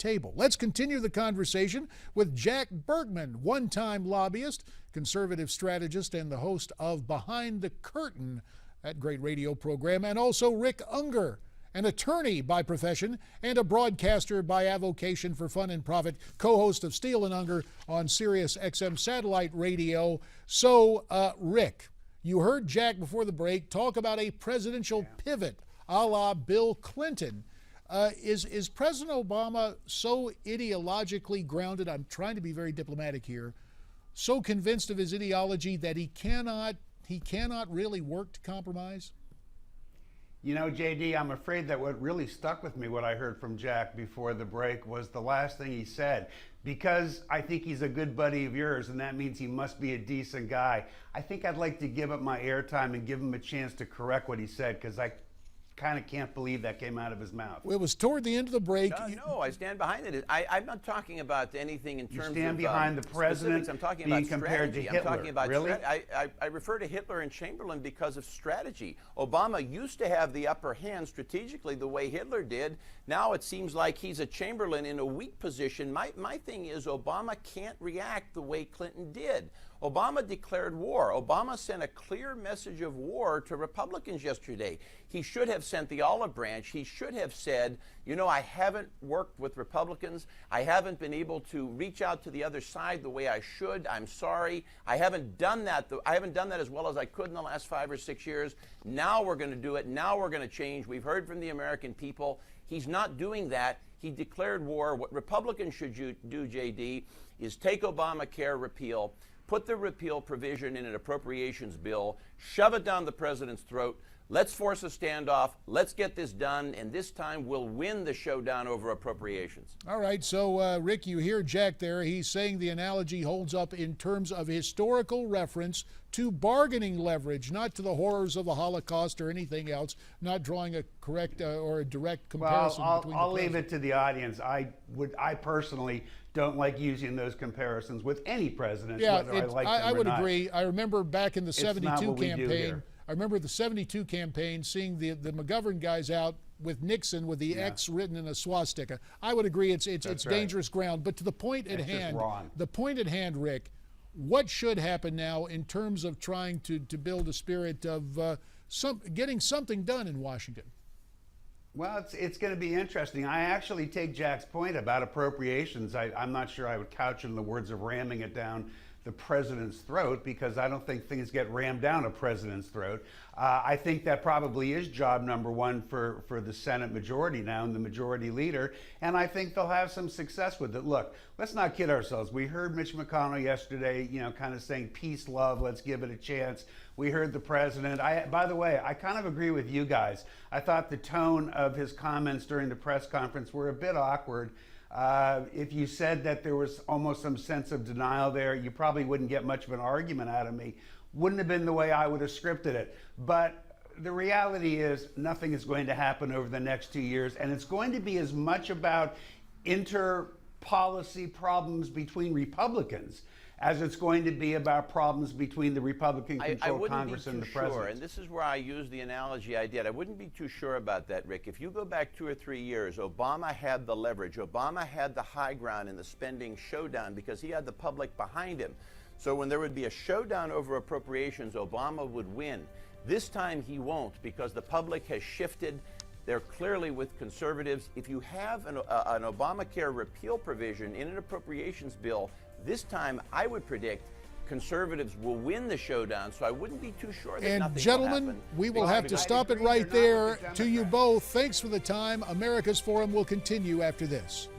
table. Let's continue the conversation with Jack Burkman, one-time lobbyist, conservative strategist, and the host of Behind the Curtain, that great radio program, and also Rick Ungar, an attorney by profession and a broadcaster by avocation for fun and profit, co-host of Steele and Ungar on Sirius XM satellite radio. So, Rick, you heard Jack before the break talk about a presidential pivot a la Bill Clinton. Is President Obama so ideologically grounded, I'm trying to be very diplomatic here, so convinced of his ideology that he cannot really work to compromise? You know, JD, I'm afraid that what really stuck with me, what I heard from Jack before the break, was the last thing he said. Because I think he's a good buddy of yours, and that means he must be a decent guy. I think I'd like to give up my airtime and give him a chance to correct what he said, because I kind of can't believe that came out of his mouth. Well, it was toward the end of the break. No, I stand behind it. I'm not talking about anything in terms of you stand behind the president. I'm talking being about compared strategy. to Hitler. I'm talking about really? I refer to Hitler and Chamberlain because of strategy. Obama used to have the upper hand strategically the way Hitler did. Now it seems like he's a Chamberlain in a weak position. My thing is Obama can't react the way Clinton did. Obama declared war. Obama sent a clear message of war to Republicans yesterday. He should have sent the olive branch. He should have said, you know, I haven't worked with Republicans. I haven't been able to reach out to the other side the way I should. I'm sorry. I haven't done that. I haven't done that as well as I could in the last 5 or 6 years. Now we're going to do it. Now we're going to change. We've heard from the American people. He's not doing that. He declared war. What Republicans should do, JD, is take Obamacare repeal, put the repeal provision in an appropriations bill, shove it down the president's throat. Let's force a standoff. Let's get this done, and this time we'll win the showdown over appropriations. All right, so Rick, you hear Jack there. He's saying the analogy holds up in terms of historical reference to bargaining leverage, not to the horrors of the Holocaust or anything else, not drawing a correct or a direct comparison between I'll leave it to the audience. I personally don't like using those comparisons with any president, whether I like them I would or not. agree. I remember back in the 72 campaign, I remember the 72 campaign, seeing the McGovern guys out with Nixon with the X written in a swastika. I would agree it's dangerous ground. But to the point at hand, the point at hand, Rick, what should happen now in terms of trying to build a spirit of getting something done in Washington? Well, it's going to be interesting. I actually take Jack's point about appropriations. I'm not sure I would couch it in the words of ramming it down the president's throat, because I don't think things get rammed down a president's throat. I think that probably is job number one for the Senate majority now and the majority leader, and I think they'll have some success with it. Look, let's not kid ourselves. We heard Mitch McConnell yesterday, kind of saying peace, love, let's give it a chance. We heard the president. By the way, I kind of agree with you guys. I thought the tone of his comments during the press conference were a bit awkward. If you said that there was almost some sense of denial there, you probably wouldn't get much of an argument out of me. Wouldn't have been the way I would have scripted it. But the reality is nothing is going to happen over the next 2 years, and it's going to be as much about inter-policy problems between Republicans as it's going to be about problems between the Republican-controlled Congress and the president. And this is where I use the analogy I did. I wouldn't be too sure about that, Rick. If you go back 2 or 3 years, Obama had the leverage. Obama had the high ground in the spending showdown because he had the public behind him. So when there would be a showdown over appropriations, Obama would win. This time he won't, because the public has shifted. They're clearly with conservatives. If you have an Obamacare repeal provision in an appropriations bill, this time I would predict conservatives will win the showdown, so I wouldn't be too sure that nothing gentlemen, will happen. we will have to stop it right there. To you both, thanks for the time. America's Forum will continue after this.